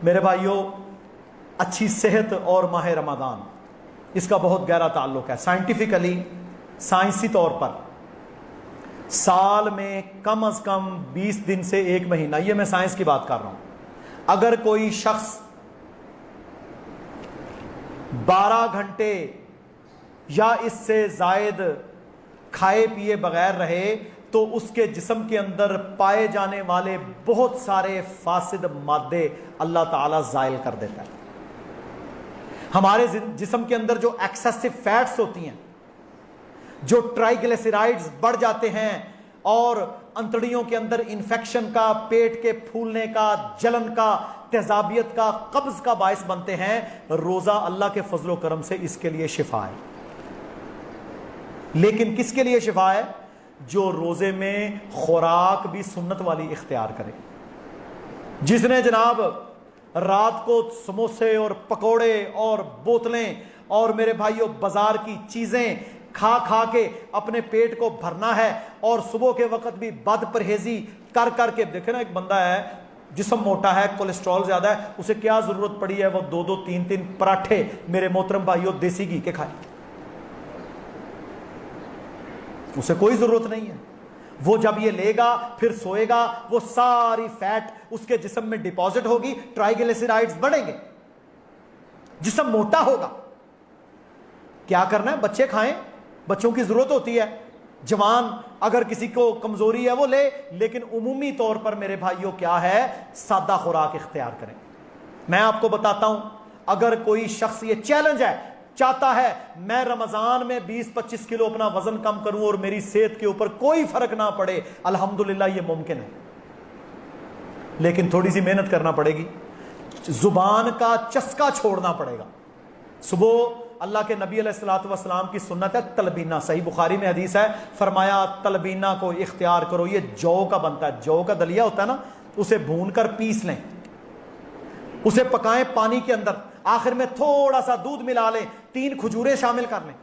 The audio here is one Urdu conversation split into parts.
میرے بھائیوں، اچھی صحت اور ماہ رمضان، اس کا بہت گہرا تعلق ہے۔ سائنٹیفکلی، سائنسی طور پر سال میں کم از کم 20 دن سے ایک مہینہ، یہ میں سائنس کی بات کر رہا ہوں، اگر کوئی شخص 12 گھنٹے یا اس سے زائد کھائے پیے بغیر رہے تو اس کے جسم کے اندر پائے جانے والے بہت سارے فاسد مادے اللہ تعالیٰ زائل کر دیتا ہے۔ ہمارے جسم کے اندر جو ایکسیسو فیٹس ہوتی ہیں، جو ٹرائیگلیسیرائڈز بڑھ جاتے ہیں اور انتڑیوں کے اندر انفیکشن کا، پیٹ کے پھولنے کا، جلن کا، تیزابیت کا، قبض کا باعث بنتے ہیں، روزہ اللہ کے فضل و کرم سے اس کے لیے شفا ہے۔ لیکن کس کے لیے شفا ہے؟ جو روزے میں خوراک بھی سنت والی اختیار کرے۔ جس نے جناب رات کو سموسے اور پکوڑے اور بوتلیں اور میرے بھائیوں بازار کی چیزیں کھا کھا کے اپنے پیٹ کو بھرنا ہے، اور صبح کے وقت بھی بد پرہیزی کر کر کے، دیکھیں نا ایک بندہ ہے جسم موٹا ہے، کولیسٹرول زیادہ ہے، اسے کیا ضرورت پڑی ہے وہ 2 3 پراٹھے میرے محترم بھائیوں دیسی گھی کے کھائے؟ اسے کوئی ضرورت نہیں ہے۔ وہ جب یہ لے گا پھر سوئے گا، وہ ساری فیٹ اس کے جسم میں ڈپازٹ ہوگی، ٹرائیگلیسیرائڈز بڑھیں گے، جسم موٹا ہوگا۔ کیا کرنا ہے؟ بچے کھائیں، بچوں کی ضرورت ہوتی ہے، جوان اگر کسی کو کمزوری ہے وہ لے، لیکن عمومی طور پر میرے بھائیوں کیا ہے؟ سادہ خوراک اختیار کریں۔ میں آپ کو بتاتا ہوں، اگر کوئی شخص یہ چیلنج ہے، چاہتا ہے میں رمضان میں 20-25 کلو اپنا وزن کم کروں اور میری صحت کے اوپر کوئی فرق نہ پڑے، الحمدللہ یہ ممکن ہے، لیکن تھوڑی سی محنت کرنا پڑے گی، زبان کا چسکا چھوڑنا پڑے گا۔ صبح اللہ کے نبی علیہ الصلوۃ والسلام کی سنت ہے تلبینہ، صحیح بخاری میں حدیث ہے، فرمایا تلبینہ کو اختیار کرو۔ یہ جو کا بنتا ہے، جو کا دلیا ہوتا ہے نا، اسے بھون کر پیس لیں، اسے پکائیں پانی کے اندر، آخر میں تھوڑا سا دودھ ملا لیں، 3 کھجوریں شامل کر لیں،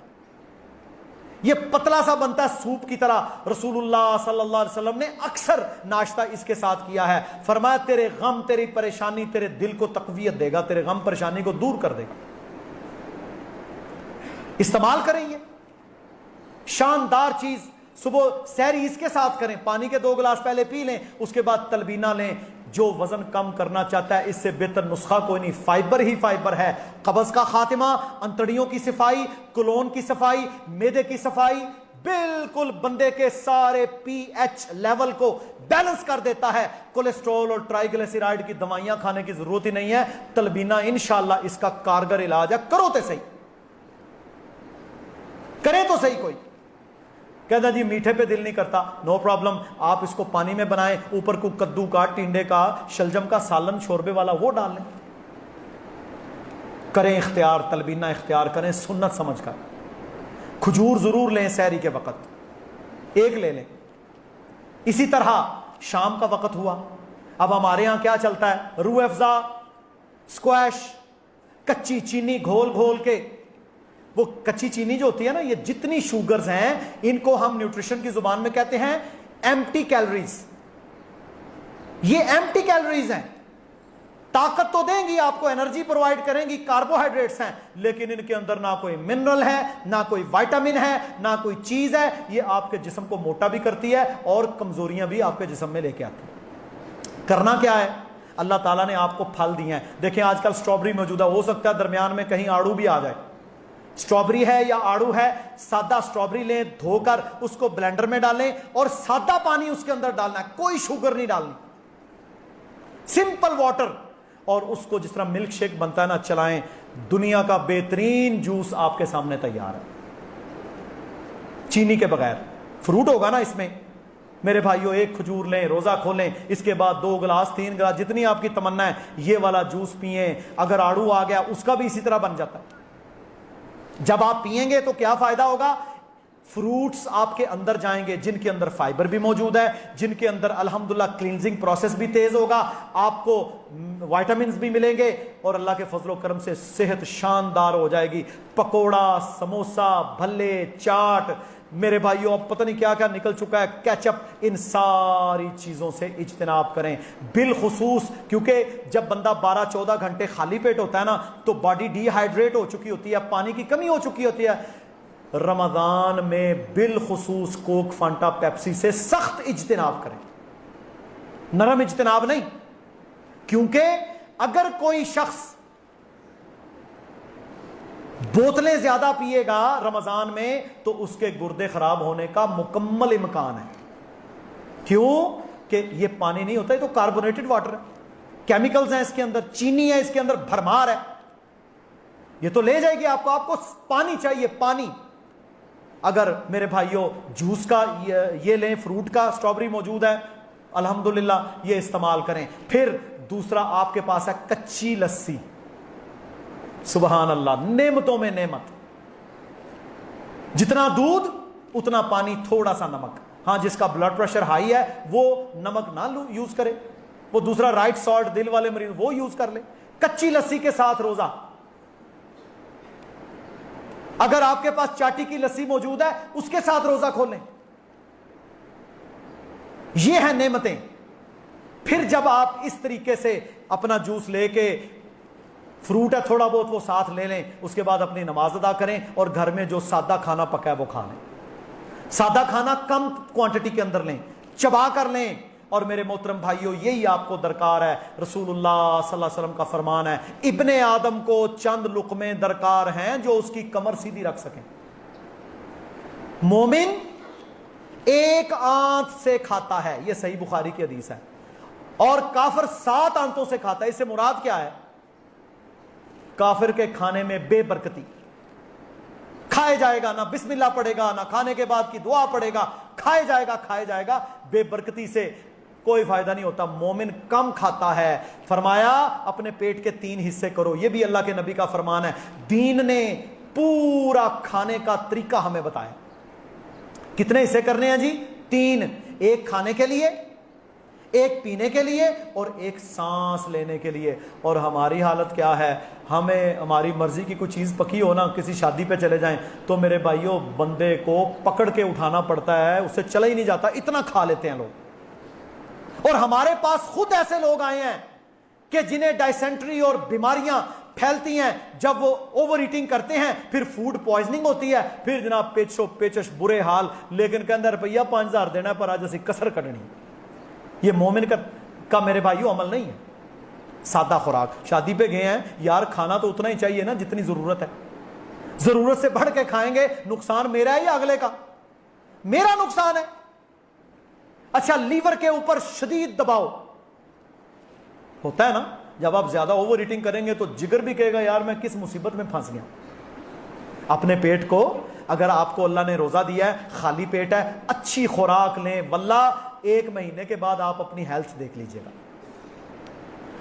یہ پتلا سا بنتا ہے سوپ کی طرح۔ رسول اللہ صلی اللہ علیہ وسلم نے اکثر ناشتہ اس کے ساتھ کیا ہے، فرمایا تیرے غم، تیری پریشانی تیرے دل کو تقویت دے گا، تیرے غم پریشانی کو دور کر دے گا۔ استعمال کریں، یہ شاندار چیز، صبح سحری اس کے ساتھ کریں، پانی کے 2 گلاس پہلے پی لیں، اس کے بعد تلبینہ لیں۔ جو وزن کم کرنا چاہتا ہے اس سے بہتر نسخہ کوئی نہیں، فائبر ہی فائبر ہے۔ قبض کا خاتمہ، انتڑیوں کی صفائی، کولون کی صفائی، معدے کی صفائی، بالکل بندے کے سارے پی ایچ لیول کو بیلنس کر دیتا ہے۔ کولیسٹرول اور ٹرائیگلیسیرائڈ کی دوائیاں کھانے کی ضرورت ہی نہیں ہے، تلبینہ انشاءاللہ اس کا کارگر علاج ہے۔ کرو تو صحیح، کریں تو صحیح۔ کوئی کہتا جی میٹھے پہ دل نہیں کرتا، نو پرابلم، آپ اس کو پانی میں بنائیں، اوپر کو کدو کا، ٹینڈے کا، شلجم کا سالن شوربے والا وہ ڈال لیں، کریں اختیار، تلبینہ اختیار کریں سنت سمجھ کر۔ کھجور ضرور لیں سحری کے وقت، 1 لے لیں۔ اسی طرح شام کا وقت ہوا، اب ہمارے ہاں کیا چلتا ہے؟ روح افزا، اسکویش، کچی چینی گھول گھول کے، وہ کچی چینی جو ہوتی ہے نا، یہ جتنی شوگرز ہیں ان کو ہم نیوٹریشن کی زبان میں کہتے ہیں ایمٹی کیلوریز۔ یہ ایمٹی کیلوریز ہیں، طاقت تو دیں گی آپ کو، انرجی پرووائڈ کریں گی، کاربوہائیڈریٹس ہیں، لیکن ان کے اندر نہ کوئی منرل ہے، نہ کوئی وائٹامن ہے، نہ کوئی چیز ہے۔ یہ آپ کے جسم کو موٹا بھی کرتی ہے اور کمزوریاں بھی آپ کے جسم میں لے کے آتی ہے۔ کرنا کیا ہے؟ اللہ تعالیٰ نے آپ کو پھل دیے ہیں، دیکھیں آج کل سٹرابری موجود ہے، ہو سکتا ہے درمیان میں کہیں آڑو بھی آ جائے۔ سٹرابری ہے یا آڑو ہے، سادہ سٹرابری لیں، دھو کر اس کو بلینڈر میں ڈالیں اور سادہ پانی اس کے اندر ڈالنا ہے، کوئی شوگر نہیں ڈالنی، سمپل واٹر، اور اس کو جس طرح ملک شیک بنتا ہے نا چلائیں۔ دنیا کا بہترین جوس آپ کے سامنے تیار ہے، چینی کے بغیر۔ فروٹ ہوگا نا اس میں، میرے بھائیوں 1 کھجور لیں، روزہ کھولیں، اس کے بعد 2 گلاس 3 گلاس جتنی آپ کی تمنا ہے یہ والا جوس پئیں۔ اگر آڑو آ گیا اس کا بھی اسی طرح بن جاتا ہے۔ جب آپ پئیں گے تو کیا فائدہ ہوگا؟ فروٹس آپ کے اندر جائیں گے جن کے اندر فائبر بھی موجود ہے، جن کے اندر الحمدللہ کلینزنگ پروسیس بھی تیز ہوگا، آپ کو وائٹامنز بھی ملیں گے، اور اللہ کے فضل و کرم سے صحت شاندار ہو جائے گی۔ پکوڑا، سموسا، بھلے، چاٹ، میرے بھائیوں اب پتہ نہیں کیا کیا نکل چکا ہے، کیچپ، ان ساری چیزوں سے اجتناب کریں، بالخصوص کیونکہ جب بندہ 12-14 گھنٹے خالی پیٹ ہوتا ہے نا تو باڈی ڈی ہائیڈریٹ ہو چکی ہوتی ہے، پانی کی کمی ہو چکی ہوتی ہے۔ رمضان میں بالخصوص کوک، فانٹا، پیپسی سے سخت اجتناب کریں، نرم اجتناب نہیں، کیونکہ اگر کوئی شخص بوتلیں زیادہ پیے گا رمضان میں تو اس کے گردے خراب ہونے کا مکمل امکان ہے۔ کیوں کہ یہ پانی نہیں ہوتا، یہ تو کاربونیٹڈ واٹر ہے، کیمیکلز ہیں اس کے اندر، چینی ہے اس کے اندر، بھرمار ہے، یہ تو لے جائے گی آپ کو پانی چاہیے، پانی۔ اگر میرے بھائیوں جوس کا یہ لیں، فروٹ کا، اسٹرابری موجود ہے الحمدللہ، یہ استعمال کریں۔ پھر دوسرا آپ کے پاس ہے کچی لسی، سبحان اللہ، نعمتوں میں نعمت، جتنا دودھ اتنا پانی، تھوڑا سا نمک۔ ہاں جس کا بلڈ پریشر ہائی ہے وہ نمک نہ یوز کرے، وہ دوسرا رائٹ سالٹ، دل والے مریض وہ یوز کر لے۔ کچی لسی کے ساتھ روزہ، اگر آپ کے پاس چاٹی کی لسی موجود ہے اس کے ساتھ روزہ کھولیں، یہ ہیں نعمتیں۔ پھر جب آپ اس طریقے سے اپنا جوس لے کے، فروٹ ہے تھوڑا بہت وہ ساتھ لے لیں، اس کے بعد اپنی نماز ادا کریں، اور گھر میں جو سادہ کھانا پکا ہے وہ کھا لیں، سادہ کھانا کم کوانٹٹی کے اندر لیں، چبا کر لیں۔ اور میرے محترم بھائیوں یہی آپ کو درکار ہے، رسول اللہ صلی اللہ علیہ وسلم کا فرمان ہے، ابن آدم کو چند لقمے درکار ہیں جو اس کی کمر سیدھی رکھ سکیں۔ مومن ایک آنت سے کھاتا ہے، یہ صحیح بخاری کی حدیث ہے، اور کافر 7 آنتوں سے کھاتا ہے۔ اس سے مراد کیا ہے؟ کافر کے کھانے میں بے برکتی، کھائے جائے گا، نہ بسم اللہ پڑھے گا، نہ کھانے کے بعد کی دعا پڑھے گا، کھائے جائے گا، بے برکتی سے کوئی فائدہ نہیں ہوتا۔ مومن کم کھاتا ہے، فرمایا اپنے پیٹ کے 3 حصے کرو، یہ بھی اللہ کے نبی کا فرمان ہے۔ دین نے پورا کھانے کا طریقہ ہمیں بتایا، کتنے حصے کرنے ہیں جی؟ 3، ایک کھانے کے لیے، ایک پینے کے لیے، اور ایک سانس لینے کے لیے۔ اور ہماری حالت کیا ہے؟ ہمیں ہماری مرضی کی کوئی چیز پکی ہو نا، کسی شادی پہ چلے جائیں تو میرے بھائیوں بندے کو پکڑ کے اٹھانا پڑتا ہے، اس سے چلا ہی نہیں جاتا، اتنا کھا لیتے ہیں لوگ۔ اور ہمارے پاس خود ایسے لوگ آئے ہیں کہ جنہیں ڈائسینٹری اور بیماریاں پھیلتی ہیں، جب وہ اوور ایٹنگ کرتے ہیں پھر فوڈ پوائزننگ ہوتی ہے، پھر جناب پیچش برے حال، لیکن کہ اندر روپیہ 5000 دینا پر آج اسی کسر کٹنی۔ یہ مومن کا میرے بھائیوں عمل نہیں ہے۔ سادہ خوراک، شادی پہ گئے ہیں یار، کھانا تو اتنا ہی چاہیے نا جتنی ضرورت ہے، ضرورت سے بڑھ کے کھائیں گے نقصان میرا ہے یا اگلے کا؟ میرا نقصان ہے۔ اچھا، لیور کے اوپر شدید دباؤ ہوتا ہے نا، جب آپ زیادہ اوور ایٹنگ کریں گے تو جگر بھی کہے گا یار میں کس مصیبت میں پھنس گیا۔ اپنے پیٹ کو، اگر آپ کو اللہ نے روزہ دیا ہے، خالی پیٹ ہے، اچھی خوراک لیں، واللہ 1 مہینے کے بعد آپ اپنی ہیلتھ دیکھ لیجئے گا،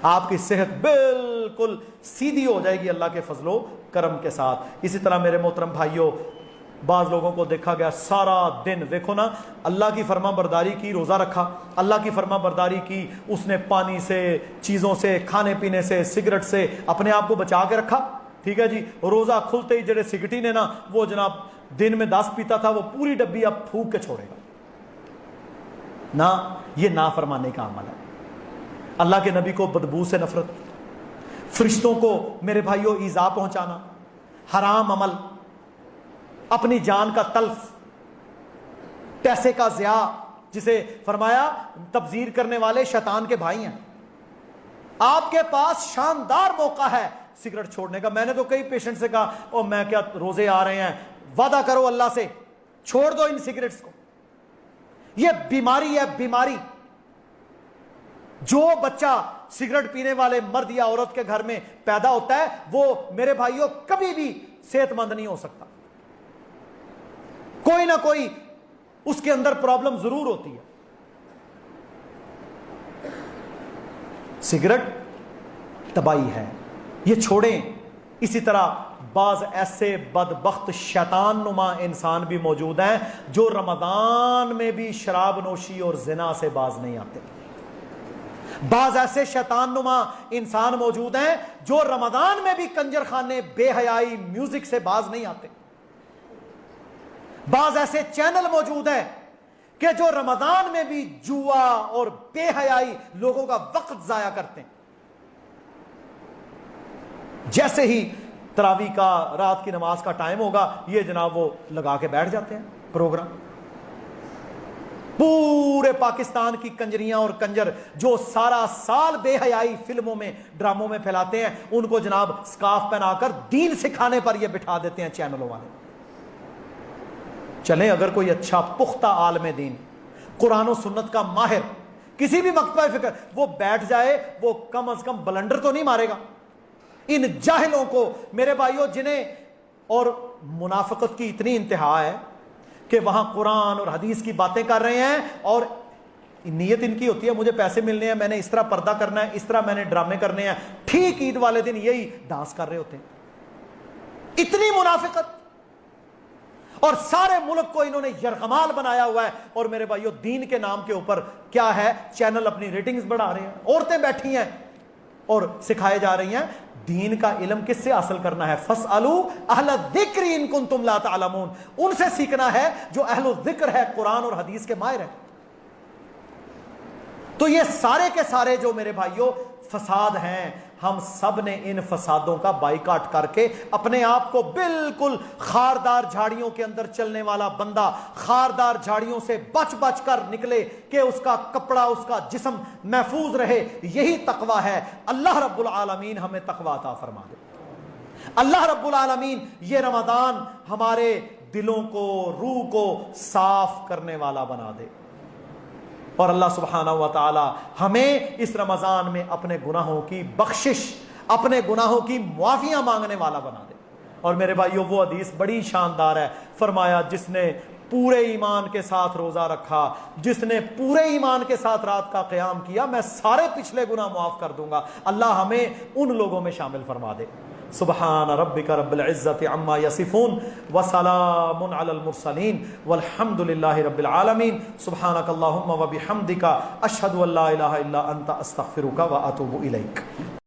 آپ کی صحت بالکل سیدھی ہو جائے گی اللہ کے فضل و کرم کے ساتھ۔ اسی طرح میرے محترم بھائیوں، بعض لوگوں کو دیکھا گیا سارا دن، دیکھو نا، اللہ کی فرما برداری کی، روزہ رکھا، اللہ کی فرما برداری کی، اس نے پانی سے، چیزوں سے، کھانے پینے سے، سگریٹ سے اپنے آپ کو بچا کے رکھا، ٹھیک ہے جی۔ روزہ کھلتے ہی جڑے سگریٹی نے نا، وہ جناب دن میں 10 پیتا تھا، وہ پوری ڈبی اب پھونک کے چھوڑے گا نہ۔ یہ نافرمانی کا عمل ہے۔ اللہ کے نبی کو بدبو سے نفرت، فرشتوں کو میرے بھائیوں ایذا پہنچانا، حرام عمل، اپنی جان کا تلف، پیسے کا ضیاع، جسے فرمایا تبذیر کرنے والے شیطان کے بھائی ہیں۔ آپ کے پاس شاندار موقع ہے سگریٹ چھوڑنے کا۔ میں نے تو کئی پیشنٹ سے کہا، او میں کیا، روزے آ رہے ہیں، وعدہ کرو اللہ سے، چھوڑ دو ان سگریٹس کو، یہ بیماری ہے، بیماری۔ جو بچہ سگریٹ پینے والے مرد یا عورت کے گھر میں پیدا ہوتا ہے وہ میرے بھائیوں کبھی بھی صحت مند نہیں ہو سکتا، کوئی نہ کوئی اس کے اندر پرابلم ضرور ہوتی ہے۔ سگریٹ تباہی ہے، یہ چھوڑیں۔ اسی طرح بعض ایسے بدبخت شیطان نما انسان بھی موجود ہیں جو رمضان میں بھی شراب نوشی اور زنا سے باز نہیں آتے۔ بعض ایسے شیطان نما انسان موجود ہیں جو رمضان میں بھی کنجر خانے، بے حیائی، میوزک سے باز نہیں آتے۔ بعض ایسے چینل موجود ہیں کہ جو رمضان میں بھی جوا اور بے حیائی لوگوں کا وقت ضائع کرتے ہیں. جیسے ہی تراویح کا رات کی نماز کا ٹائم ہوگا یہ جناب وہ لگا کے بیٹھ جاتے ہیں پروگرام. پورے پاکستان کی کنجریاں اور کنجر جو سارا سال بے حیائی فلموں میں ڈراموں میں پھیلاتے ہیں ان کو جناب سکارف پہنا کر دین سکھانے پر یہ بٹھا دیتے ہیں چینلوں والے. چلیں اگر کوئی اچھا پختہ عالم دین قرآن و سنت کا ماہر کسی بھی مکتبہ فکر وہ بیٹھ جائے وہ کم از کم بلنڈر تو نہیں مارے گا. ان جاہلوں کو میرے بھائیوں جنہیں اور منافقت کی اتنی انتہا ہے کہ وہاں قرآن اور حدیث کی باتیں کر رہے ہیں اور نیت ان کی ہوتی ہے مجھے پیسے ملنے ہیں, میں نے اس طرح پردہ کرنا ہے, اس طرح میں نے ڈرامے کرنے ہیں. ٹھیک عید والے دن یہی ڈانس کر رہے ہوتے ہیں. اتنی منافقت اور سارے ملک کو انہوں نے یرغمال بنایا ہوا ہے. اور میرے بھائیوں دین کے نام کے اوپر کیا ہے چینل اپنی ریٹنگز بڑھا رہے ہیں, عورتیں بیٹھی ہیں اور سکھائے جا رہی ہیں. دین کا علم کس سے حاصل کرنا ہے؟ فَاسْأَلُوا أَهْلَ الذِّكْرِ إِن كُنتُمْ لَا تَعْلَمُونَ. ان سے سیکھنا ہے جو اہل الذکر ہے, قرآن اور حدیث کے ماہر ہیں. تو یہ سارے کے سارے جو میرے بھائیوں فساد ہیں ہم سب نے ان فسادوں کا بائیکاٹ کر کے اپنے آپ کو بالکل خاردار جھاڑیوں کے اندر چلنے والا بندہ خاردار جھاڑیوں سے بچ بچ کر نکلے کہ اس کا کپڑا اس کا جسم محفوظ رہے. یہی تقوی ہے. اللہ رب العالمین ہمیں تقوی عطا فرما دے. اللہ رب العالمین یہ رمضان ہمارے دلوں کو روح کو صاف کرنے والا بنا دے اور اللہ سبحانہ و تعالی ہمیں اس رمضان میں اپنے گناہوں کی بخشش اپنے گناہوں کی معافیاں مانگنے والا بنا دے. اور میرے بھائیوں وہ حدیث بڑی شاندار ہے. فرمایا جس نے پورے ایمان کے ساتھ روزہ رکھا, جس نے پورے ایمان کے ساتھ رات کا قیام کیا, میں سارے پچھلے گناہ معاف کر دوں گا. اللہ ہمیں ان لوگوں میں شامل فرما دے. سبحان ربک رب العزت عما یصفون وسلام علی المرسلین والحمد للہ رب العالمین. سبحانک اللہم وبحمدک اشہد ان لا الہ الا انت استغفرک واتوب الیک.